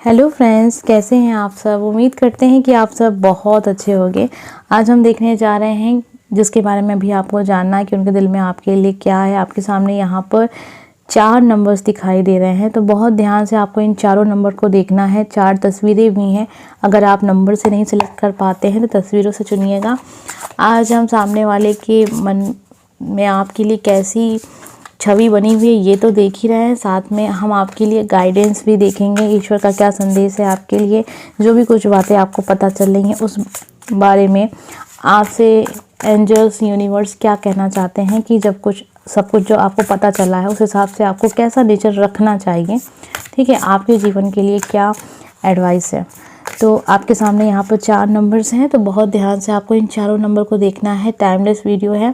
Hello friends, कैसे हैं आप सब। उम्मीद करते हैं कि आप सब बहुत अच्छे होंगे। आज हम देखने जा रहे हैं जिसके बारे में भी आपको जानना है कि उनके दिल में आपके लिए क्या है। आपके सामने यहाँ पर 4 नंबर्स दिखाई दे रहे हैं, तो बहुत ध्यान से आपको इन चारों नंबर को देखना है। 4 तस्वीरें भी हैं, अगर आप नंबर से नहीं सिलेक्ट कर पाते हैं तो तस्वीरों से चुनिएगा। आज हम सामने वाले के मन में आपके लिए कैसी छवि बनी हुई है ये तो देख ही रहे हैं, साथ में हम आपके लिए गाइडेंस भी देखेंगे। ईश्वर का क्या संदेश है आपके लिए, जो भी कुछ बातें आपको पता चल रही हैं उस बारे में आपसे एंजल्स यूनिवर्स क्या कहना चाहते हैं कि जब कुछ सब कुछ जो आपको पता चला है उस हिसाब से आपको कैसा नेचर रखना चाहिए। ठीक है, आपके जीवन के लिए क्या एडवाइस है। तो आपके सामने यहाँ पर 4 नंबर्स हैं, तो बहुत ध्यान से आपको इन चारों नंबर को देखना है। टाइमलेस वीडियो है,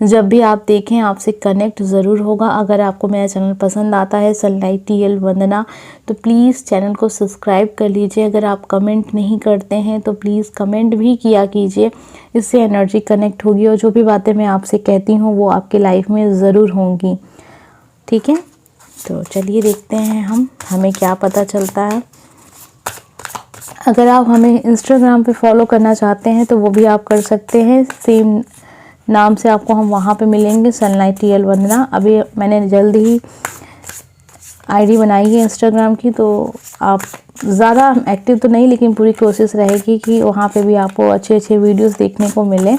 जब भी आप देखें आपसे कनेक्ट ज़रूर होगा। अगर आपको मेरा चैनल पसंद आता है सनलाइट TL वंदना, तो प्लीज़ चैनल को सब्सक्राइब कर लीजिए। अगर आप कमेंट नहीं करते हैं तो प्लीज़ कमेंट भी किया कीजिए, इससे एनर्जी कनेक्ट होगी और जो भी बातें मैं आपसे कहती हूँ वो आपके लाइफ में ज़रूर होंगी। ठीक है, तो चलिए देखते हैं हमें क्या पता चलता है। अगर आप हमें इंस्टाग्राम पे फॉलो करना चाहते हैं तो वो भी आप कर सकते हैं। सेम नाम से आपको हम वहाँ पे मिलेंगे, सनलाइट TL वंदना। अभी मैंने जल्द ही आईडी बनाई है इंस्टाग्राम की, तो आप ज़्यादा एक्टिव तो नहीं, लेकिन पूरी कोशिश रहेगी कि वहाँ पे भी आपको अच्छे अच्छे वीडियोस देखने को मिले।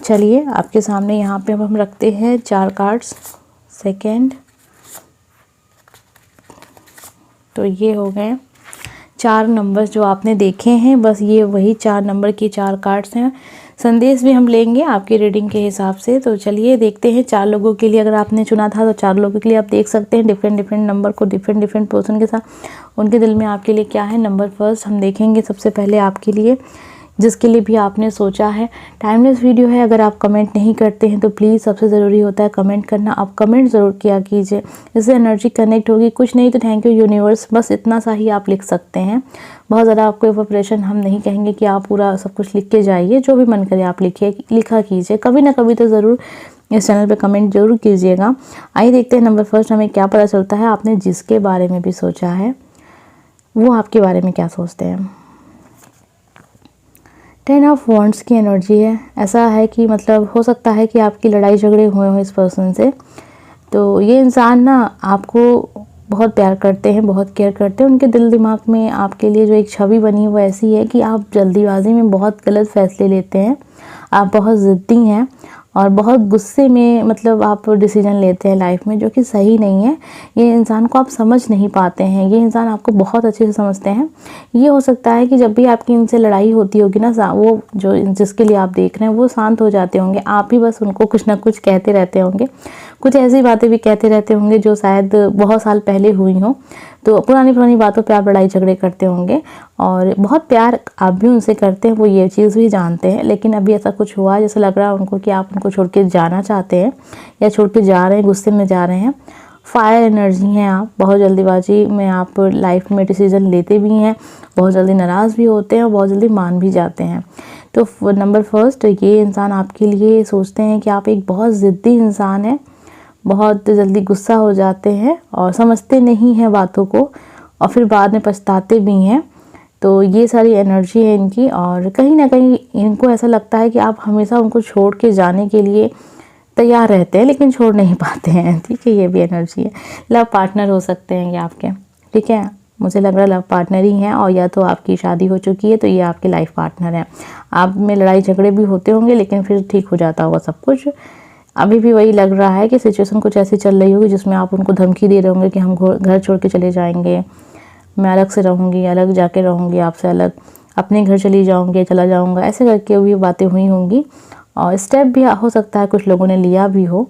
चलिए आपके सामने यहाँ पे हम रखते हैं 4 कार्ड्स। सेकेंड, तो ये हो गए 4 नंबर्स जो आपने देखे हैं, बस ये वही 4 नंबर की 4 कार्ड्स हैं। संदेश भी हम लेंगे आपकी रीडिंग के हिसाब से। तो चलिए देखते हैं 4 लोगों के लिए, अगर आपने चुना था तो 4 लोगों के लिए आप देख सकते हैं डिफरेंट डिफरेंट नंबर को डिफरेंट डिफरेंट पर्सन के साथ उनके दिल में आपके लिए क्या है। नंबर फर्स्ट हम देखेंगे सबसे पहले आपके लिए, जिसके लिए भी आपने सोचा है। टाइमलेस वीडियो है, अगर आप कमेंट नहीं करते हैं तो प्लीज़, सबसे ज़रूरी होता है कमेंट करना। आप कमेंट ज़रूर किया कीजिए, इससे एनर्जी कनेक्ट होगी। कुछ नहीं तो थैंक यू यूनिवर्स, बस इतना सा ही आप लिख सकते हैं। बहुत ज़्यादा आपको प्रिपरेशन हम नहीं कहेंगे कि आप पूरा सब कुछ लिख के जाइए, जो भी मन करे आप लिखा कीजिए। कभी ना कभी तो ज़रूर इस चैनल पे कमेंट जरूर कीजिएगा। आइए देखते हैं नंबर फर्स्ट हमें क्या पता चलता है। आपने जिसके बारे में भी सोचा है वो आपके बारे में क्या सोचते हैं। 10 ऑफ वॉन्ड्स की एनर्जी है। ऐसा है कि मतलब हो सकता है कि आपकी लड़ाई झगड़े हुए हों इस पर्सन से, तो ये इंसान ना आपको बहुत प्यार करते हैं, बहुत केयर करते हैं। उनके दिल दिमाग में आपके लिए जो एक छवि बनी है वो ऐसी है कि आप जल्दीबाजी में बहुत गलत फैसले लेते हैं, आप बहुत ज़िद्दी हैं और बहुत गुस्से में मतलब आप डिसीजन लेते हैं लाइफ में, जो कि सही नहीं है। ये इंसान को आप समझ नहीं पाते हैं, ये इंसान आपको बहुत अच्छे से समझते हैं। ये हो सकता है कि जब भी आपकी इनसे लड़ाई होती होगी ना, वो जो जिसके लिए आप देख रहे हैं वो शांत हो जाते होंगे। आप ही बस उनको कुछ ना कुछ कहते रहते होंगे, कुछ ऐसी बातें भी कहते रहते होंगे जो शायद बहुत साल पहले हुई हों। तो पुरानी पुरानी बातों पे आप लड़ाई झगड़े करते होंगे और बहुत प्यार आप भी उनसे करते हैं, वो ये चीज़ भी जानते हैं। लेकिन अभी ऐसा कुछ हुआ जैसे लग रहा है उनको कि आप उनको छोड़ के जाना चाहते हैं या छोड़ के जा रहे हैं, गुस्से में जा रहे हैं। फायर एनर्जी हैं आप, बहुत जल्दीबाजी में आप लाइफ में डिसीजन लेते भी हैं, बहुत जल्दी नाराज़ भी होते हैं और बहुत जल्दी मान भी जाते हैं। तो नंबर फर्स्ट, ये इंसान आपके लिए सोचते हैं कि आप एक बहुत ज़िद्दी इंसान हैं, बहुत जल्दी गुस्सा हो जाते हैं और समझते नहीं हैं बातों को और फिर बाद में पछताते भी हैं। तो ये सारी एनर्जी है इनकी और कहीं ना कहीं इनको ऐसा लगता है कि आप हमेशा उनको छोड़ के जाने के लिए तैयार रहते हैं लेकिन छोड़ नहीं पाते हैं। ठीक है, ये भी एनर्जी है। लव पार्टनर हो सकते हैं ये आपके। ठीक है, मुझे लग रहा है लव पार्टनर ही हैं और या तो आपकी शादी हो चुकी है तो ये आपके लाइफ पार्टनर हैं। आप में लड़ाई झगड़े भी होते होंगे लेकिन फिर ठीक हो जाता होगा सब कुछ। अभी भी वही लग रहा है कि सिचुएशन कुछ ऐसी चल रही होगी जिसमें आप उनको धमकी दे रहे होंगे कि हम घर छोड़ के चले जाएंगे, मैं अलग से रहूँगी, अलग जाके रहूँगी आपसे अलग, अपने घर चली जाऊँगी, चला जाऊँगा, ऐसे करके भी बातें हुई होंगी। और स्टेप भी हो सकता है कुछ लोगों ने लिया भी हो,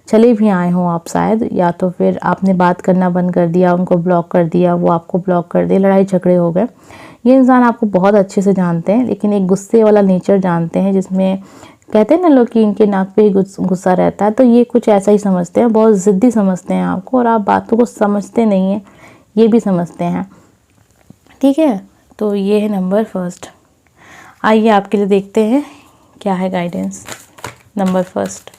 चले भी आए हों आप शायद, या तो फिर आपने बात करना बंद कर दिया, उनको ब्लॉक कर दिया, वो आपको ब्लॉक कर दिया, लड़ाई झगड़े हो गए। ये इंसान आपको बहुत अच्छे से जानते हैं लेकिन एक गुस्से वाला नेचर जानते हैं, जिसमें कहते हैं ना लोग कि इनके नाक पे ही गुस्सा रहता है। तो ये कुछ ऐसा ही समझते हैं, बहुत ज़िद्दी समझते हैं आपको और आप बातों को समझते नहीं हैं, ये भी समझते हैं। ठीक है, तो ये है नंबर फर्स्ट। आइए आपके लिए देखते हैं क्या है गाइडेंस। नंबर फर्स्ट,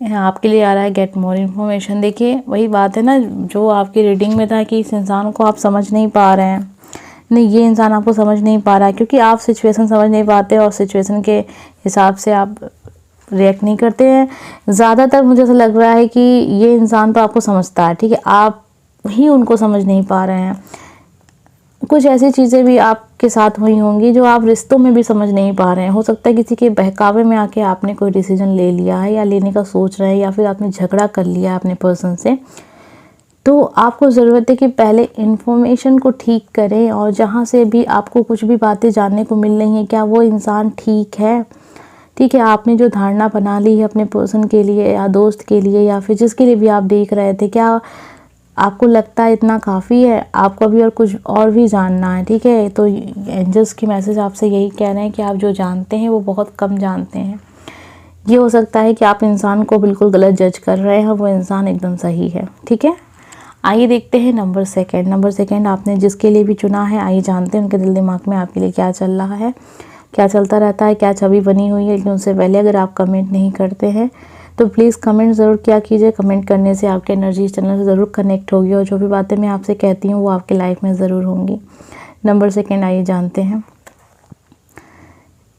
आपके लिए आ रहा है गेट मोर इन्फॉर्मेशन। देखिए वही बात है ना जो आपकी रीडिंग में था कि इस इंसान को आप समझ नहीं पा रहे हैं। नहीं, ये इंसान आपको समझ नहीं पा रहा है क्योंकि आप सिचुएशन समझ नहीं पाते और सिचुएशन के हिसाब से आप रिएक्ट नहीं करते हैं। ज़्यादातर मुझे ऐसा लग रहा है कि ये इंसान तो आपको समझता है, ठीक है, आप ही उनको समझ नहीं पा रहे हैं। कुछ ऐसी चीज़ें भी आपके साथ हुई होंगी जो आप रिश्तों में भी समझ नहीं पा रहे हैं। हो सकता है किसी के बहकावे में आके आपने कोई डिसीजन ले लिया है या लेने का सोच रहे हैं, या फिर आपने झगड़ा कर लिया है अपने पर्सन से। तो आपको ज़रूरत है कि पहले इन्फॉर्मेशन को ठीक करें, और जहाँ से भी आपको कुछ भी बातें जानने को मिल रही हैं, क्या वो इंसान ठीक है, ठीक है। आपने जो धारणा बना ली है अपने पर्सन के लिए या दोस्त के लिए या फिर जिसके लिए भी आप देख रहे थे, क्या आपको लगता है इतना काफ़ी है, आपको अभी और कुछ और भी जानना है, ठीक है। तो एंजल्स की मैसेज आपसे यही कह रहे हैं कि आप जो जानते हैं वो बहुत कम जानते हैं। ये हो सकता है कि आप इंसान को बिल्कुल गलत जज कर रहे हैं, वो इंसान एकदम सही है, ठीक है। आइए देखते हैं नंबर सेकंड आपने जिसके लिए भी चुना है। आइए जानते हैं उनके दिल दिमाग में आपके लिए क्या चल रहा है, क्या चलता रहता है, क्या छवि बनी हुई है। लेकिन उससे पहले अगर आप कमेंट नहीं करते हैं तो प्लीज़ कमेंट ज़रूर किया कीजिए। कमेंट करने से आपके एनर्जी इस चैनल से ज़रूर कनेक्ट होगी और जो भी बातें मैं आपसे कहती हूँ वो आपके लाइफ में ज़रूर होंगी। नंबर सेकंड आइए जानते हैं।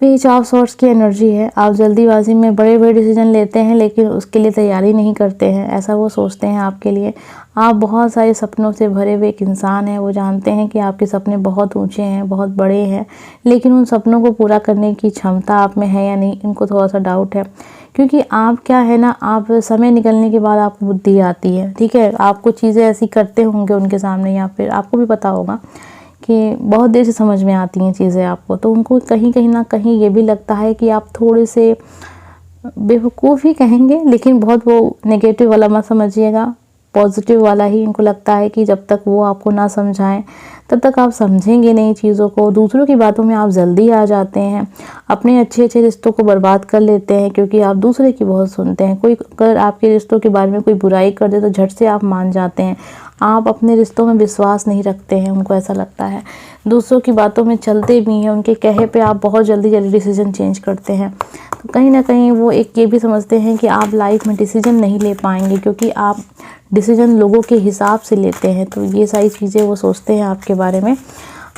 पेज ऑफ सॉर्ट्स की एनर्जी है। आप जल्दीबाजी में बड़े बड़े डिसीजन लेते हैं लेकिन उसके लिए तैयारी नहीं करते हैं, ऐसा वो सोचते हैं आपके लिए। आप बहुत सारे सपनों से भरे हुए एक इंसान हैं। वो जानते हैं कि आपके सपने बहुत ऊंचे हैं, बहुत बड़े हैं, लेकिन उन सपनों को पूरा करने की क्षमता आप में है या नहीं, इनको थोड़ा सा डाउट है। क्योंकि आप क्या है ना, आप समय निकलने के बाद आपको बुद्धि आती है, ठीक है। आपको चीज़ें ऐसी करते होंगे उनके सामने, या फिर आपको भी पता होगा कि बहुत देर से समझ में आती हैं चीज़ें आपको, तो उनको कहीं कहीं ना कहीं ये भी लगता है कि आप थोड़े से बेवकूफ़ ही कहेंगे, लेकिन बहुत वो नेगेटिव वाला मत समझिएगा, पॉजिटिव वाला ही। इनको लगता है कि जब तक वो आपको ना समझाएं तब तक आप समझेंगे नहीं चीज़ों को। दूसरों की बातों में आप जल्दी आ जाते हैं, अपने अच्छे अच्छे रिश्तों को बर्बाद कर लेते हैं क्योंकि आप दूसरे की बहुत सुनते हैं। कोई अगर आपके रिश्तों के बारे में कोई बुराई कर दे तो झट से आप मान जाते हैं। आप अपने रिश्तों में विश्वास नहीं रखते हैं, उनको ऐसा लगता है। दूसरों की बातों में चलते भी हैं, उनके कहे पे आप बहुत जल्दी जल्दी डिसीजन चेंज करते हैं। तो कहीं ना कहीं वो एक ये भी समझते हैं कि आप लाइफ में डिसीजन नहीं ले पाएंगे क्योंकि आप डिसीजन लोगों के हिसाब से लेते हैं। तो ये सारी चीज़ें वो सोचते हैं आपके बारे में,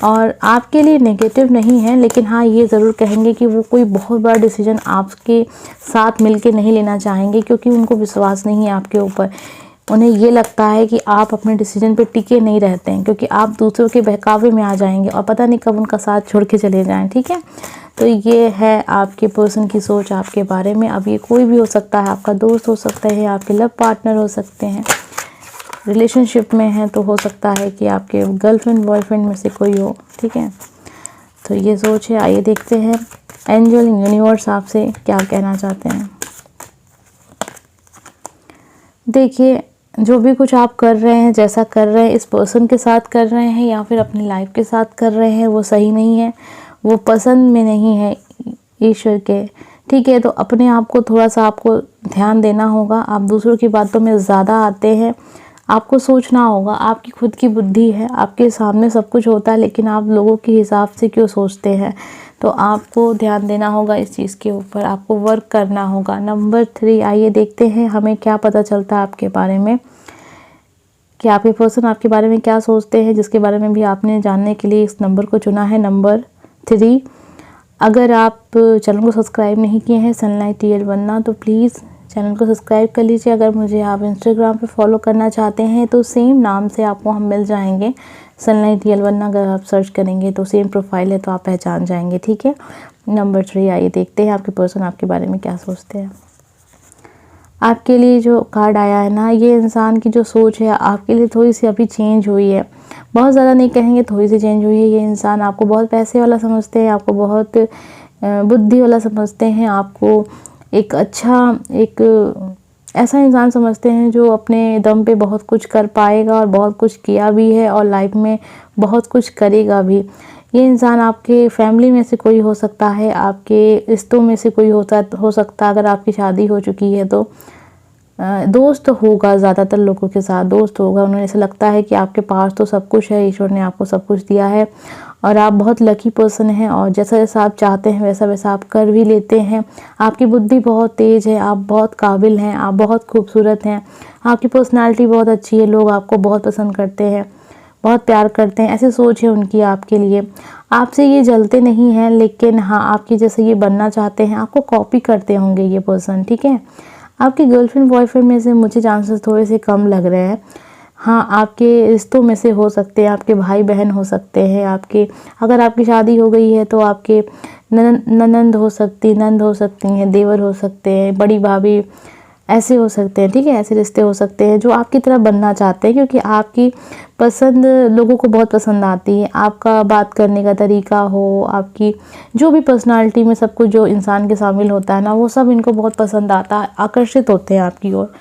और आपके लिए नेगेटिव नहीं है, लेकिन हाँ ये ज़रूर कहेंगे कि वो कोई बहुत बड़ा डिसीजन आपके साथ मिलके नहीं लेना चाहेंगे क्योंकि उनको विश्वास नहीं है आपके ऊपर। उन्हें ये लगता है कि आप अपने डिसीजन पे टिके नहीं रहते हैं क्योंकि आप दूसरों के बहकावे में आ जाएंगे और पता नहीं कब उनका साथ छोड़ के चले जाएं, ठीक है। तो ये है आपके पर्सन की सोच आपके बारे में। अब ये कोई भी हो सकता है, आपका दोस्त हो सकता है, आपके लव पार्टनर हो सकते हैं, रिलेशनशिप में हैं तो हो सकता है कि आपके गर्लफ्रेंड बॉयफ्रेंड में से कोई हो, ठीक है। तो ये सोच है। आइए देखते हैं एंजल यूनिवर्स आपसे क्या कहना चाहते हैं। देखिए जो भी कुछ आप कर रहे हैं, जैसा कर रहे हैं, इस पर्सन के साथ कर रहे हैं या फिर अपनी लाइफ के साथ कर रहे हैं, वो सही नहीं है, वो पसंद में नहीं है ईश्वर के, ठीक है। तो अपने आप को थोड़ा सा आपको ध्यान देना होगा। आप दूसरों की बातों में ज़्यादा आते हैं, आपको सोचना होगा। आपकी खुद की बुद्धि है, आपके सामने सब कुछ होता है, लेकिन आप लोगों के हिसाब से क्यों सोचते हैं। तो आपको ध्यान देना होगा इस चीज़ के ऊपर, आपको वर्क करना होगा। नंबर 3 आइए देखते हैं हमें क्या पता चलता है आपके बारे में, कि आपके पर्सन आपके बारे में क्या सोचते हैं, जिसके बारे में भी आपने जानने के लिए इस नंबर को चुना है, नंबर 3। अगर आप चैनल को सब्सक्राइब नहीं किए हैं सनलाइट TL वन्ना, तो प्लीज़ चैनल को सब्सक्राइब कर लीजिए। अगर मुझे आप इंस्टाग्राम पे फॉलो करना चाहते हैं तो सेम नाम से आपको हम मिल जाएंगे, सनलाइट TL वन्ना। अगर आप सर्च करेंगे तो सेम प्रोफाइल है तो आप पहचान जाएंगे, ठीक है। नंबर 3 आइए देखते हैं आपके पर्सन आपके बारे में क्या सोचते हैं। आपके लिए जो कार्ड आया है ना, ये इंसान की जो सोच है आपके लिए थोड़ी सी अभी चेंज हुई है, बहुत ज़्यादा नहीं कहेंगे, थोड़ी सी चेंज हुई है। ये इंसान आपको बहुत पैसे वाला समझते हैं, आपको बहुत बुद्धि वाला समझते हैं, आपको एक अच्छा एक ऐसा इंसान समझते हैं जो अपने दम पे बहुत कुछ कर पाएगा और बहुत कुछ किया भी है और लाइफ में बहुत कुछ करेगा भी। ये इंसान आपके फैमिली में से कोई हो सकता है, आपके रिश्तों में से कोई हो सकता है। अगर आपकी शादी हो चुकी है तो दोस्त होगा, ज़्यादातर लोगों के साथ दोस्त होगा। उन्हें ऐसा लगता है कि आपके पास तो सब कुछ है, ईश्वर ने आपको सब कुछ दिया है और आप बहुत लकी पर्सन हैं और जैसा जैसा आप चाहते हैं वैसा वैसा आप कर भी लेते हैं। आपकी बुद्धि बहुत तेज़ है, आप बहुत काबिल हैं, आप बहुत खूबसूरत हैं, आपकी पर्सनालिटी बहुत अच्छी है, लोग आपको बहुत पसंद करते हैं, बहुत प्यार करते हैं, ऐसी सोच है उनकी आपके लिए। आपसे ये जलते नहीं हैं, लेकिन हाँ आपकी जैसे ये बनना चाहते हैं, आपको कॉपी करते होंगे ये पर्सन, ठीक है। आपके गर्लफ्रेंड बॉयफ्रेंड में से मुझे चांसेस थोड़े से कम लग रहे हैं। हाँ, आपके रिश्तों में से हो सकते हैं, आपके भाई बहन हो सकते हैं, आपके अगर आपकी शादी हो गई है तो आपके ननंद हो सकती, नंद हो सकती हैं, देवर हो सकते हैं, बड़ी भाभी ऐसे हो सकते हैं, ठीक है। ऐसे रिश्ते हो सकते हैं जो आपकी तरह बनना चाहते हैं, क्योंकि आपकी पसंद लोगों को बहुत पसंद आती है। आपका बात करने का तरीका हो, आपकी जो भी पर्सनालिटी में सब कुछ जो इंसान के शामिल होता है ना, वो सब इनको बहुत पसंद आता है, आकर्षित होते हैं आपकी ओर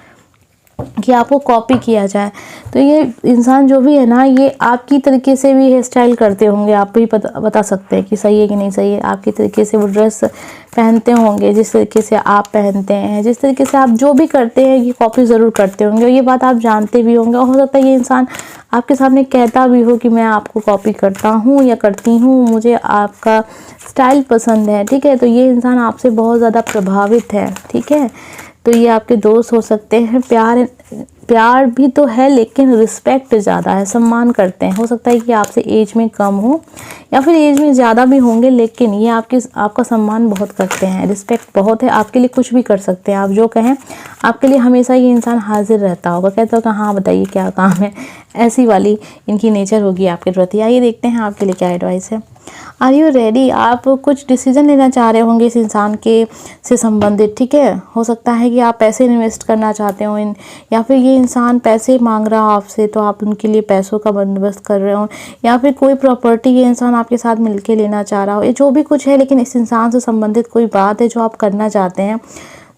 कि आपको कॉपी किया जाए। तो ये इंसान जो भी है ना, ये आपकी तरीके से भी हेयर स्टाइल करते होंगे, आप भी बता सकते हैं कि सही है कि नहीं सही है। आपकी तरीके से वो ड्रेस पहनते होंगे, जिस तरीके से आप पहनते हैं, जिस तरीके से आप जो भी करते हैं, ये कॉपी ज़रूर करते होंगे और ये बात आप जानते भी होंगे। और हो सकता है ये इंसान आपके सामने कहता भी हो कि मैं आपको कॉपी करता हूँ या करती हूँ, मुझे आपका स्टाइल पसंद है, ठीक है। तो ये इंसान आपसे बहुत ज़्यादा प्रभावित है, ठीक है। तो ये आपके दोस्त हो सकते हैं। प्यार भी तो है, लेकिन रिस्पेक्ट ज़्यादा है, सम्मान करते हैं। हो सकता है कि आपसे एज में कम हो या फिर एज में ज़्यादा भी होंगे, लेकिन ये आपका सम्मान बहुत करते हैं, रिस्पेक्ट बहुत है, आपके लिए कुछ भी कर सकते हैं। आप जो कहें, आपके लिए हमेशा ये इंसान हाजिर रहता होगा, कहता होगा हाँ बताइए क्या काम है, ऐसी वाली इनकी नेचर होगी आपके प्रति। आइए देखते हैं आपके लिए क्या एडवाइस है। Are you ready? आप कुछ डिसीजन लेना चाह रहे होंगे इस इंसान के से संबंधित, ठीक है। हो सकता है कि आप पैसे इन्वेस्ट करना चाहते हो या फिर ये इंसान पैसे मांग रहा हो आपसे, तो आप उनके लिए पैसों का बंदोबस्त कर रहे हो, या फिर कोई प्रॉपर्टी ये इंसान आपके साथ मिलके लेना चाह रहा हो, ये जो भी कुछ है, लेकिन इस इंसान से संबंधित कोई बात है जो आप करना चाहते हैं।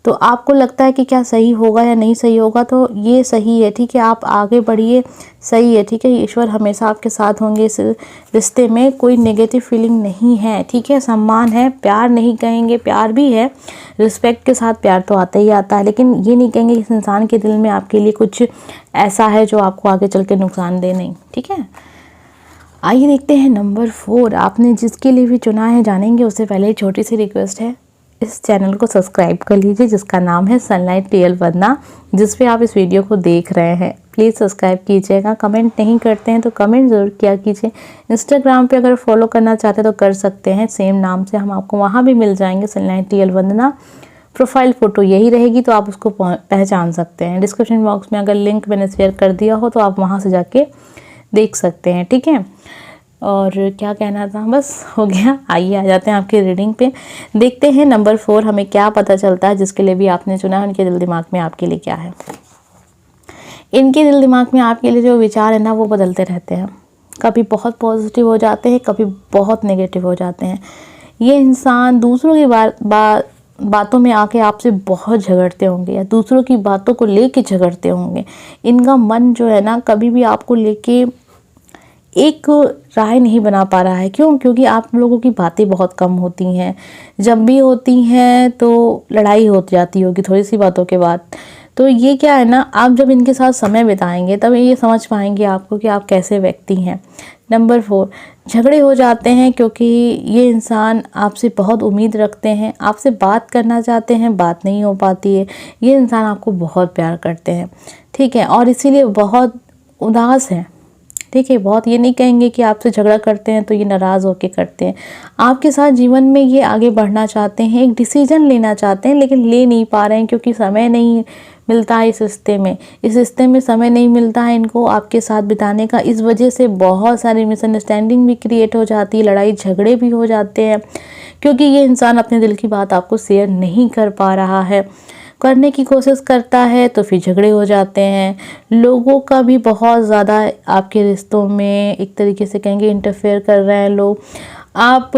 तो आपको लगता है कि क्या सही होगा या नहीं सही होगा, तो ये सही है, ठीक है। आप आगे बढ़िए, सही है, ठीक है। ईश्वर हमेशा आपके साथ होंगे। इस रिश्ते में कोई नेगेटिव फीलिंग नहीं है, ठीक है। सम्मान है, प्यार नहीं कहेंगे, प्यार भी है, रिस्पेक्ट के साथ प्यार तो आता ही आता है, लेकिन ये नहीं कहेंगे इस इंसान के दिल में आपके लिए कुछ ऐसा है जो आपको आगे चल के नुकसान दे, नहीं, ठीक है। आइए देखते हैं नंबर 4। आपने जिसके लिए भी चुना है जानेंगे। उससे पहले एक छोटी सी रिक्वेस्ट है, इस चैनल को सब्सक्राइब कर लीजिए जिसका नाम है सनलाइट रियल वंदना, जिस पे आप इस वीडियो को देख रहे हैं। प्लीज़ सब्सक्राइब कीजिएगा। कमेंट नहीं करते हैं तो कमेंट ज़रूर किया कीजिए। इंस्टाग्राम पे अगर फॉलो करना चाहते हैं तो कर सकते हैं, सेम नाम से हम आपको वहाँ भी मिल जाएंगे, सनलाइट रियल वंदना। प्रोफाइल फ़ोटो यही रहेगी तो आप उसको पहचान सकते हैं। डिस्क्रिप्शन बॉक्स में अगर लिंक मैंने शेयर कर दिया हो तो आप वहाँ से जाके देख सकते हैं, ठीक है। और क्या कहना था, बस हो गया। आइए आ जाते हैं आपकी रीडिंग पे। देखते हैं नंबर 4 हमें क्या पता चलता है। जिसके लिए भी आपने चुना है उनके दिल दिमाग में आपके लिए क्या है। इनके दिल दिमाग में आपके लिए जो विचार है ना, वो बदलते रहते हैं। कभी बहुत पॉजिटिव हो जाते हैं, कभी बहुत नेगेटिव हो जाते हैं। ये इंसान दूसरों की बातों में आके आपसे बहुत झगड़ते होंगे या दूसरों की बातों को लेके झगड़ते होंगे। इनका मन जो है ना, कभी भी आपको लेके एक राय नहीं बना पा रहा है। क्यों? क्योंकि आप लोगों की बातें बहुत कम होती हैं। जब भी होती हैं तो लड़ाई हो जाती होगी थोड़ी सी बातों के बाद। तो ये क्या है ना, आप जब इनके साथ समय बिताएंगे तब ये समझ पाएंगे आपको कि आप कैसे व्यक्ति हैं। नंबर 4, झगड़े हो जाते हैं क्योंकि ये इंसान आपसे बहुत उम्मीद रखते हैं, आपसे बात करना चाहते हैं, बात नहीं हो पाती है। ये इंसान आपको बहुत प्यार करते हैं, ठीक है, और इसीलिए बहुत उदास हैं, ठीक है। बहुत ये नहीं कहेंगे कि आपसे झगड़ा करते हैं तो ये नाराज़ होकर करते हैं। आपके साथ जीवन में ये आगे बढ़ना चाहते हैं, एक डिसीजन लेना चाहते हैं, लेकिन ले नहीं पा रहे हैं क्योंकि समय नहीं मिलता है इस रिश्ते में समय नहीं मिलता है इनको आपके साथ बिताने का। इस वजह से बहुत सारी मिसअंडरस्टैंडिंग भी क्रिएट हो जाती है, लड़ाई झगड़े भी हो जाते हैं, क्योंकि ये इंसान अपने दिल की बात आपको शेयर नहीं कर पा रहा है। करने की कोशिश करता है तो फिर झगड़े हो जाते हैं। लोगों का भी बहुत ज़्यादा आपके रिश्तों में एक तरीके से कहेंगे इंटरफेयर कर रहे हैं लोग। आप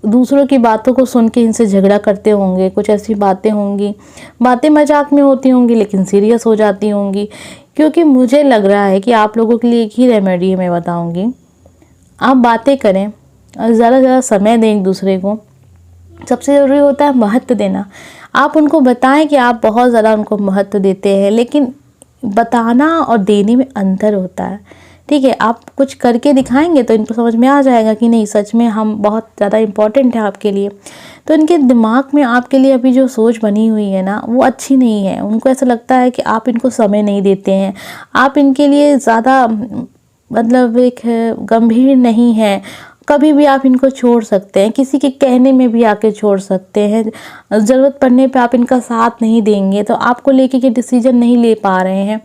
दूसरों की बातों को सुन के इनसे झगड़ा करते होंगे। कुछ ऐसी बातें होंगी, बातें मजाक में होती होंगी लेकिन सीरियस हो जाती होंगी। क्योंकि मुझे लग रहा है कि आप लोगों के लिए एक ही रेमेडी मैं बताऊंगी। आप बातें करें और ज़्यादा से ज़्यादा समय दें एक दूसरे को। सबसे ज़रूरी होता है महत्व देना। आप उनको बताएं कि आप बहुत ज़्यादा उनको महत्व देते हैं, लेकिन बताना और देने में अंतर होता है, ठीक है, आप कुछ करके दिखाएंगे तो इनको समझ में आ जाएगा कि नहीं सच में हम बहुत ज़्यादा इम्पोर्टेंट है आपके लिए। तो इनके दिमाग में आपके लिए अभी जो सोच बनी हुई है ना वो अच्छी नहीं है। उनको ऐसा लगता है कि आप इनको समय नहीं देते हैं, आप इनके लिए ज़्यादा मतलब एक गंभीर नहीं है। कभी भी आप इनको छोड़ सकते हैं, किसी के कहने में भी आके छोड़ सकते हैं। ज़रूरत पड़ने पे आप इनका साथ नहीं देंगे तो आपको लेके के डिसीजन नहीं ले पा रहे हैं,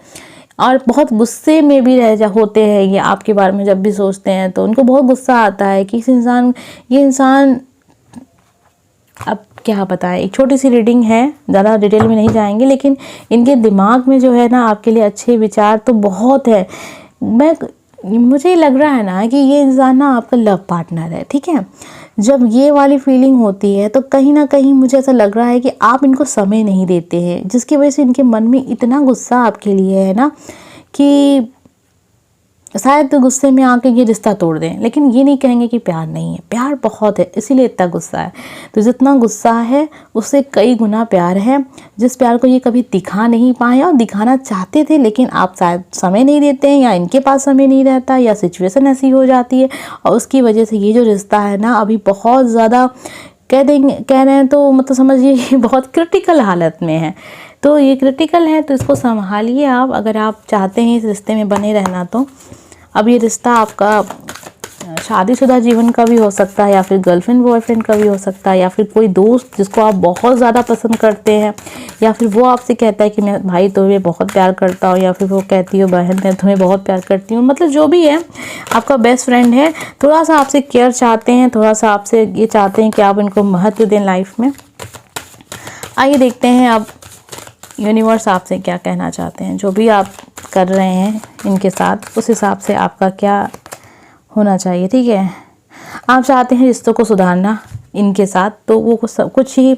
और बहुत गुस्से में भी होते हैं ये आपके बारे में। जब भी सोचते हैं तो उनको बहुत गुस्सा आता है कि ये इंसान अब क्या बताएं। एक छोटी सी रीडिंग है, ज़्यादा डिटेल में नहीं जाएंगे, लेकिन इनके दिमाग में जो है ना आपके लिए अच्छे विचार तो बहुत है। मुझे लग रहा है ना कि ये इंसान ना आपका लव पार्टनर है, ठीक है। जब ये वाली फीलिंग होती है तो कहीं ना कहीं मुझे ऐसा लग रहा है कि आप इनको समय नहीं देते हैं, जिसकी वजह से इनके मन में इतना गुस्सा आपके लिए है ना कि शायद तो गुस्से में आके ये रिश्ता तोड़ दें। लेकिन ये नहीं कहेंगे कि प्यार नहीं है, प्यार बहुत है, इसीलिए इतना गुस्सा है। तो जितना गुस्सा है उससे कई गुना प्यार है, जिस प्यार को ये कभी दिखा नहीं पाए और दिखाना चाहते थे, लेकिन आप शायद समय नहीं देते हैं, या इनके पास समय नहीं रहता, या सिचुएशन ऐसी हो जाती है, और उसकी वजह से ये जो रिश्ता है ना अभी बहुत ज़्यादा कह रहे हैं तो मतलब समझिए बहुत क्रिटिकल हालत में है। तो ये क्रिटिकल है तो इसको संभालिए आप, अगर आप चाहते हैं इस रिश्ते में बने रहना। तो अब ये रिश्ता आपका शादीशुदा जीवन का भी हो सकता है, या फिर गर्लफ्रेंड बॉयफ्रेंड का भी हो सकता है, या फिर कोई दोस्त जिसको आप बहुत ज़्यादा पसंद करते हैं, या फिर वो आपसे कहता है कि मैं भाई तुम्हें बहुत प्यार करता हूँ, या फिर वो कहती हो बहन मैं तुम्हें बहुत प्यार करती हूँ। मतलब जो भी है आपका बेस्ट फ्रेंड है, थोड़ा सा आपसे केयर चाहते हैं, थोड़ा सा आपसे ये चाहते हैं कि आप इनको महत्व दें लाइफ में। आइए देखते हैं अब यूनिवर्स आपसे क्या कहना चाहते हैं। जो भी आप कर रहे हैं इनके साथ, उस हिसाब से आपका क्या होना चाहिए, ठीक है। आप चाहते हैं रिश्तों को सुधारना इनके साथ, तो वो कुछ ही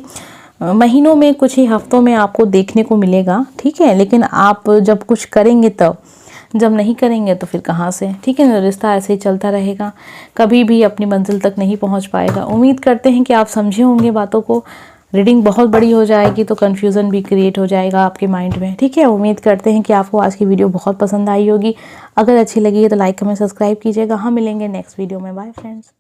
महीनों में, कुछ ही हफ्तों में आपको देखने को मिलेगा, ठीक है। लेकिन आप जब कुछ करेंगे तब, जब नहीं करेंगे तो फिर कहाँ से, ठीक है ना। रिश्ता ऐसे ही चलता रहेगा, कभी भी अपनी मंजिल तक नहीं पहुँच पाएगा। उम्मीद करते हैं कि आप समझे होंगे बातों को। रीडिंग बहुत बड़ी हो जाएगी तो कन्फ्यूज़न भी क्रिएट हो जाएगा आपके माइंड में, ठीक है। उम्मीद करते हैं कि आपको आज की वीडियो बहुत पसंद आई होगी। अगर अच्छी लगी है तो लाइक कमेंट सब्सक्राइब कीजिएगा। हम मिलेंगे नेक्स्ट वीडियो में। Bye friends.